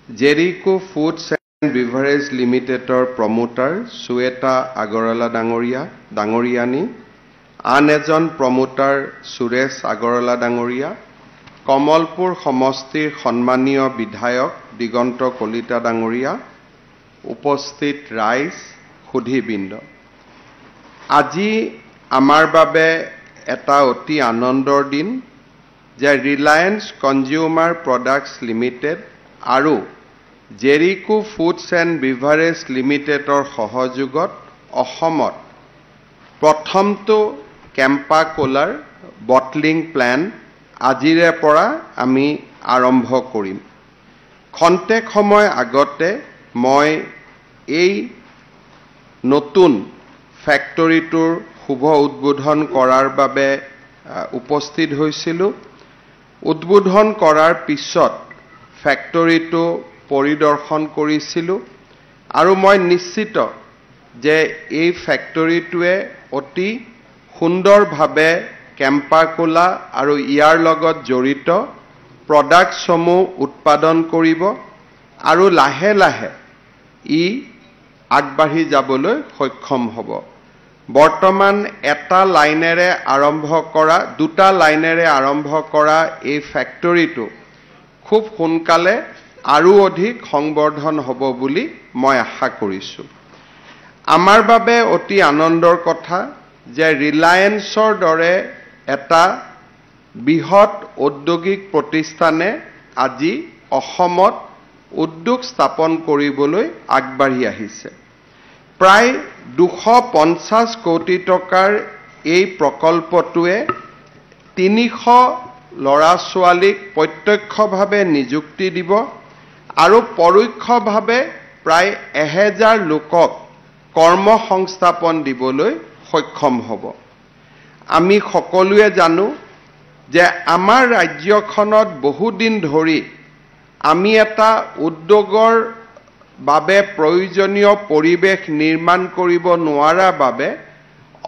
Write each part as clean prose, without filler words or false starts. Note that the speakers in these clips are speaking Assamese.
জেৰিকো ফুডছ এণ্ড বিভাৰেজ লিমিটেডৰ প্ৰমোটাৰ সুৱেতা আগৰৱালা ডাঙৰীয়ানী, আন এজন প্ৰমোটাৰ সুৰেশ আগৰৱালা ডাঙৰীয়া, কমলপুৰ সমষ্টিৰ সন্মানীয় বিধায়ক দিগন্ত কলিতা ডাঙৰীয়া, উপস্থিত ৰাইজ সুধীবৃন্দ, আজি আমাৰ বাবে এটা অতি আনন্দৰ দিন যে ৰিলায়েন্স কনজিউমাৰ প্ৰডাক্টছ লিমিটেড আৰু জেৰিকো ফুডছ এণ্ড বিভাৰেজ লিমিটেডৰ সহযোগত অসমত প্ৰথমটো কেম্পা কোলাৰ বটলিং প্লান্ট আজিৰে পৰা আমি আৰম্ভ কৰিম। খন্তেক সময় আগতে মই এই নতুন ফেক্টৰীটোৰ শুভ উদ্বোধন কৰাৰ বাবে উপস্থিত হৈছিলোঁ। উদ্বোধন কৰাৰ পিছত ফেক্টৰীটো পৰিদৰ্শন কৰিছিলোঁ আৰু মই নিশ্চিত যে এই ফেক্টৰীটোৱে অতি সুন্দৰভাৱে কেম্পা কোলা আৰু ইয়াৰ লগত জড়িত প্ৰডাক্টসমূহ উৎপাদন কৰিব আৰু লাহে লাহে ই আগবাঢ়ি যাবলৈ সক্ষম হ'ব। বৰ্তমান দুটা লাইনেৰে আৰম্ভ কৰা এই ফেক্টৰীটো খুব সোনকালে আৰু অধিক সংবৰ্ধন হ'ব বুলি মই আশা কৰিছোঁ। আমাৰ বাবে অতি আনন্দৰ কথা যে ৰিলায়েন্সৰ দৰে এটা বৃহৎ ঔদ্যোগিক প্ৰতিষ্ঠানে আজি অসমত উদ্যোগ স্থাপন কৰিবলৈ আগবাঢ়ি আহিছে। প্ৰায় 250 কোটি টকাৰ এই প্ৰকল্পটোৱে 300 ল'ৰা-ছোৱালীক প্ৰত্যক্ষভাৱে নিযুক্তি দিব আৰু পৰোক্ষভাৱে প্ৰায় 1000 লোকক কৰ্মসংস্থাপন দিবলৈ সক্ষম হ'ব। আমি সকলোৱে জানো যে আমাৰ ৰাজ্যখনত বহুদিন ধৰি আমি এটা উদ্যোগৰ বাবে প্ৰয়োজনীয় পৰিৱেশ নিৰ্মাণ কৰিব নোৱাৰা বাবে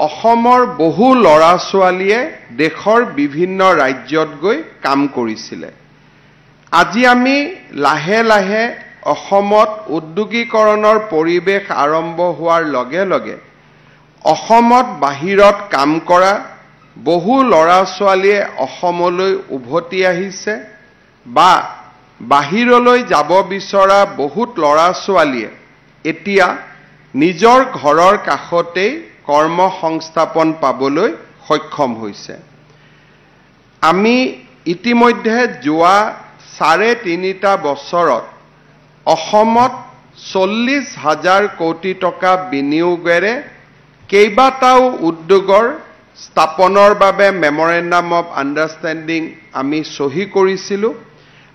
অসমৰ বহু ল'ৰা-ছোৱালীয়ে দেশৰ বিভিন্ন ৰাজ্যত গৈ কাম কৰিছিলে। আজি আমি লাহে লাহে অসমত উদ্যোগীকৰণৰ পৰিৱেশ আৰম্ভ হোৱাৰ লগে লগে অসমত বাহিৰত কাম কৰা বহু ল'ৰা-ছোৱালীয়ে অসমলৈ উভতি আহিছে বা বাহিৰলৈ যাব বিচৰা বহুত ল'ৰা-ছোৱালীয়ে এতিয়া নিজৰ ঘৰৰ কাষতেই কৰ্মসংস্থাপন পাবলৈ সক্ষম হৈছে। আমি ইতিমধ্যে যোৱা 3.5 বছৰত অসমত 40,000 কোটি টকা বিনিয়োগেৰে কেইবাটাও উদ্যোগৰ স্থাপনৰ বাবে মেমৰেণ্ডাম অফ আণ্ডাৰষ্টেণ্ডিং আমি চহী কৰিছিলোঁ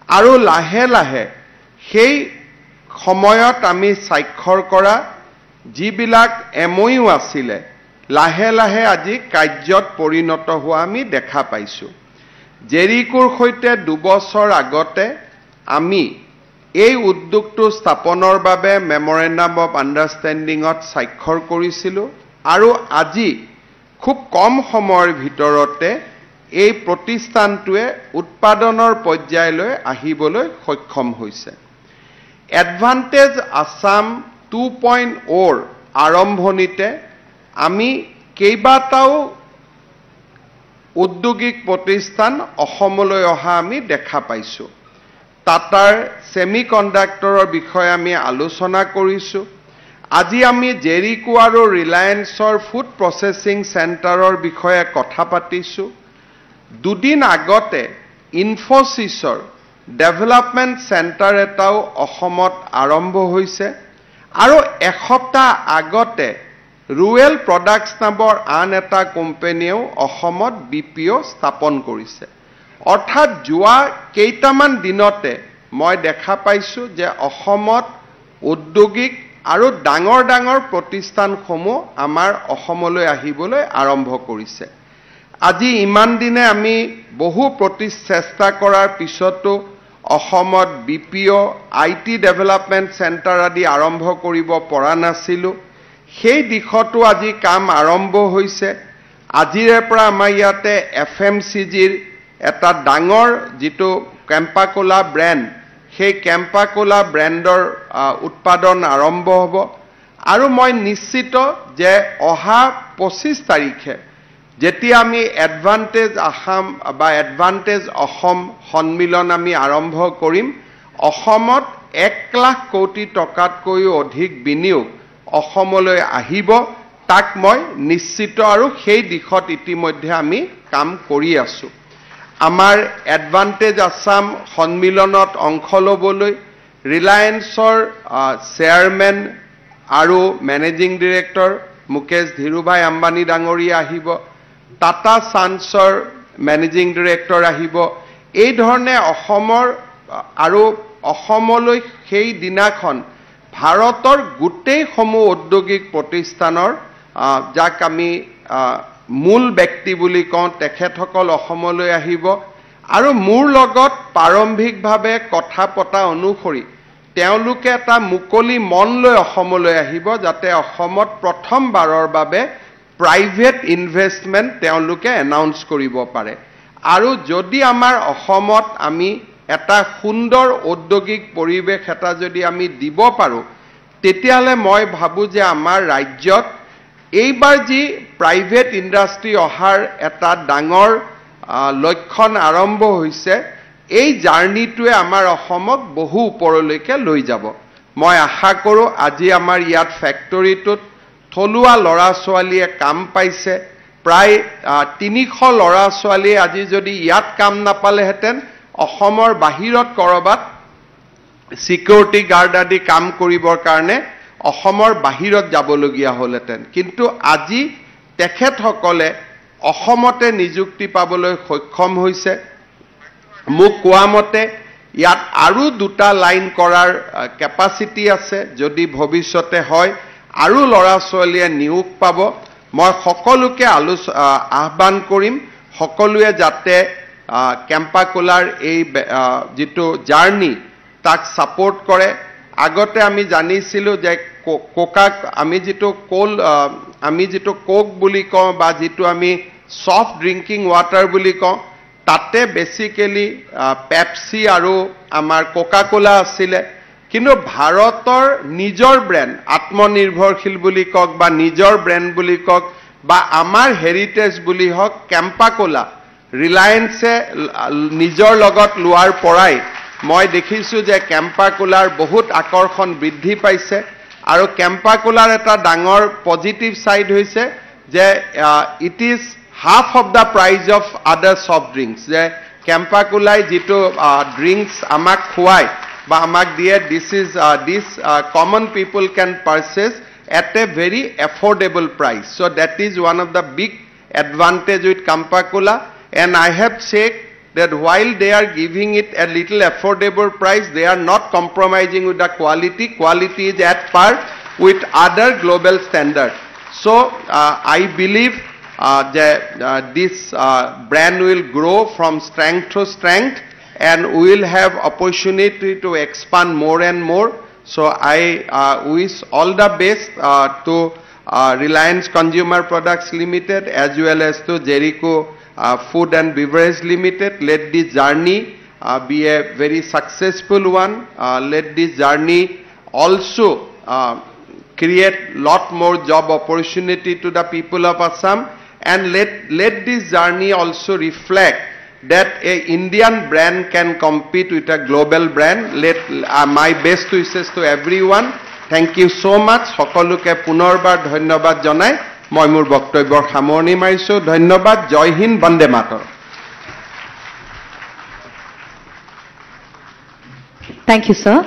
আৰু লাহে লাহে সেই সময়ত আমি স্বাক্ষৰ কৰা যিবিলাক MOU আছিলে লাহে লাহে আজি কাৰ্যত পৰিণত হোৱা আমি দেখা পাইছোঁ। জেৰিকোৰ সৈতে 2 বছৰ আগতে আমি এই উদ্যোগটো স্থাপনৰ বাবে মেমৰেণ্ডাম অফ আণ্ডাৰষ্টেণ্ডিঙত স্বাক্ষৰ কৰিছিলোঁ আৰু আজি খুব কম সময়ৰ ভিতৰতে এই প্ৰতিষ্ঠানটোৱে উৎপাদনৰ পৰ্যায়লৈ আহিবলৈ সক্ষম হৈছে। এডভান্টেজ আছাম 2.0ৰ আৰম্ভণিতে আমি কেইবাটাও উদ্যোগিক প্ৰতিষ্ঠান অসমলৈ অহা আমি দেখা পাইছোঁ। টাটাৰ ছেমিকণ্ডাক্টৰৰ বিষয়ে আমি আলোচনা কৰিছোঁ। আজি আমি জেৰিকো আৰু ৰিলায়েন্সৰ ফুড প্ৰচেছিং চেণ্টাৰৰ বিষয়ে কথা পাতিছোঁ। 2 দিন আগতে ইনফোচিছৰ ডেভেলপমেণ্ট চেণ্টাৰ এটাও অসমত আৰম্ভ হৈছে আৰু এসপ্তাহ আগতে ৰুৱেল প্ৰডাক্টছ নামৰ আন এটা কোম্পানীয়েও অসমত BPO স্থাপন কৰিছে। অৰ্থাৎ যোৱা কেইটামান দিনতে মই দেখা পাইছোঁ যে অসমত উদ্যোগিক আৰু ডাঙৰ ডাঙৰ প্ৰতিষ্ঠানসমূহ আমাৰ অসমলৈ আহিবলৈ আৰম্ভ কৰিছে। আজি ইমান দিনে আমি বহু চেষ্টা কৰাৰ পিছতো অসমত BPO, IT ডেভেলপমেণ্ট চেণ্টাৰ আদি আৰম্ভ কৰিব পৰা নাছিলোঁ। সেই দিশতো আজি কাম আৰম্ভ হৈছে। আজিৰে পৰা আমাৰ ইয়াতে FMCGৰ এটা ডাঙৰ যিটো কেম্পা কোলা ব্ৰেণ্ড সেই কেম্পা কোলা ব্ৰেণ্ডৰ উৎপাদন আৰম্ভ হ'ব আৰু মই নিশ্চিত যে অহা 25 তাৰিখে যেতিয়া আমি এডভান্টেজ আসাম বা এডভান্টেজ অসম সন্মিলন আমি আৰম্ভ কৰিম অসমত 1 লাখ কোটি টকাতকৈও অধিক বিনিয়োগ অসমলৈ আহিব তাক মই নিশ্চিত আৰু সেই দিশত ইতিমধ্যে আমি কাম কৰি আছো আমাৰ এডভান্টেজ আসাম সন্মিলনত অংশ ল'বলৈ ৰিলায়েন্সৰ চেয়াৰমেন আৰু মেনেজিং ডিৰেক্টৰ মুকেশ ধীৰুভাই আম্বানী ডাঙৰীয়া আহিব টাটা সান্সৰ মেনেজিং ডিৰেক্টৰ আহিব এই ধৰণে অসমৰ আৰু অসমলৈ সেই দিনাখন ভাৰতৰ গোটেই সমূহ ঔদ্যোগিক প্ৰতিষ্ঠানৰ যাক আমি মূল ব্যক্তি বুলি কওঁ তেখেতসকল অসমলৈ আহিব আৰু মোৰ লগত প্ৰাৰম্ভিকভাৱে কথা পতা অনুসৰি তেওঁলোকে এটা মুকলি মন লৈ অসমলৈ আহিব যাতে অসমত প্ৰথমবাৰৰ বাবে প্ৰাইভেট ইনভেষ্টমেন্ট তেওঁলোকে এনাউন্স কৰিব পাৰে আৰু যদি আমাৰ অসমত আমি এটা সুন্দৰ ঔদ্যোগিক পৰিৱেশ এটা যদি আমি দিব পাৰো তেতিয়ালে মই ভাবো যে আমাৰ ৰাজ্যত এইবাৰ যি প্ৰাইভেট ইণ্ডাষ্ট্ৰি অহাৰ এটা ডাঙৰ লক্ষণ আৰম্ভ হৈছে এই জাৰ্নিটোৱে আমাৰ অসমক বহু ওপৰলৈকে লৈ যাব মই আশা কৰো আজি আমাৰ ইয়াত ফেক্টৰীটোত থলুৱা লৰা ছোৱালীয়ে কাম পাইছে প্ৰায় 300 লৰা ছোৱালীয়ে আজি যদি ইয়াত কাম নাপালেহেঁতেন অসমৰ বাহিৰত কৰবাত সিকিউৰিটি গাৰ্ড আদি কাম কৰিবৰ কাৰণে অসমৰ বাহিৰত যাবলগীয়া হ'লহেঁতেন কিন্তু আজি তেখেতসকলে অসমতে নিযুক্তি পাবলৈ সক্ষম হৈছে মোক কোৱা মতে ইয়াত আৰু দুটা লাইন কৰাৰ কেপাসিটি আছে যদি ভৱিষ্যতে হয় আৰু লৰা ছোৱালীয়ে নিয়োগ পাব মই সকলোকে আহ্বান কৰিম সকলোৱে যাতে কেম্পা কোলাৰ এই যেটো জাৰ্নি তাক সাপোৰ্ট কৰে আগতে আমি জানিছিলো যে কোকাক আমি যেটো কোক বুলি কওঁ বা যেটো আমি সফট ড্ৰিংকিং ওয়াটাৰ বুলি কওঁ তাতে বেসিক্যালি পেপসি আৰু আমাৰ কোকা কোলা আছিল কিন্তু ভাৰতৰ নিজৰ ব্ৰ্যান্ড আত্মনিৰ্ভৰশীল বুলি কক বা নিজৰ ব্ৰ্যান্ড বুলি কক বা আমাৰ হেৰিটেজ বুলি হক কেম্পা কোলা ৰিলায়েন্সে নিজৰ লগত লোৱাৰ পৰাই মই দেখিছো যে কেম্পা কোলাৰ বহুত আকৰ্ষণ বৃদ্ধি পাইছে আৰু কেম্পা কোলাৰ এটা ডাঙৰ পজিটিভ সাইড হৈছে যে it is half of the price of আদাৰ সফট ড্ৰিংকস যে কেম্পা কোলাই যেটো ড্ৰিংকস আমাক খুৱাই বা আমাক দিয়ে this common people can purchase at a very affordable price so that is one of the big advantage with Campa Cola and I have said that while they are giving it a little affordable price they are not compromising with the quality is at par with other global standard so I believe that this brand will grow from strength to strength and we will have opportunity to expand more and more so I wish all the best to Reliance Consumer Products Limited as well as to Jericho Food and Beverage Limited. Let this journey be a very successful one. Let this journey also create lot more job opportunity to the people of Assam and let this journey also reflect that a Indian brand can compete with a global brand. Let my best wishes to everyone. Thank you so much. সকলোকে পুনৰবাৰ ধন্যবাদ জনাই মই মোৰ বক্তব্যৰ সামৰণি মাৰিছো ধন্যবাদ জয় Hind Vande Mataram Thank you sir.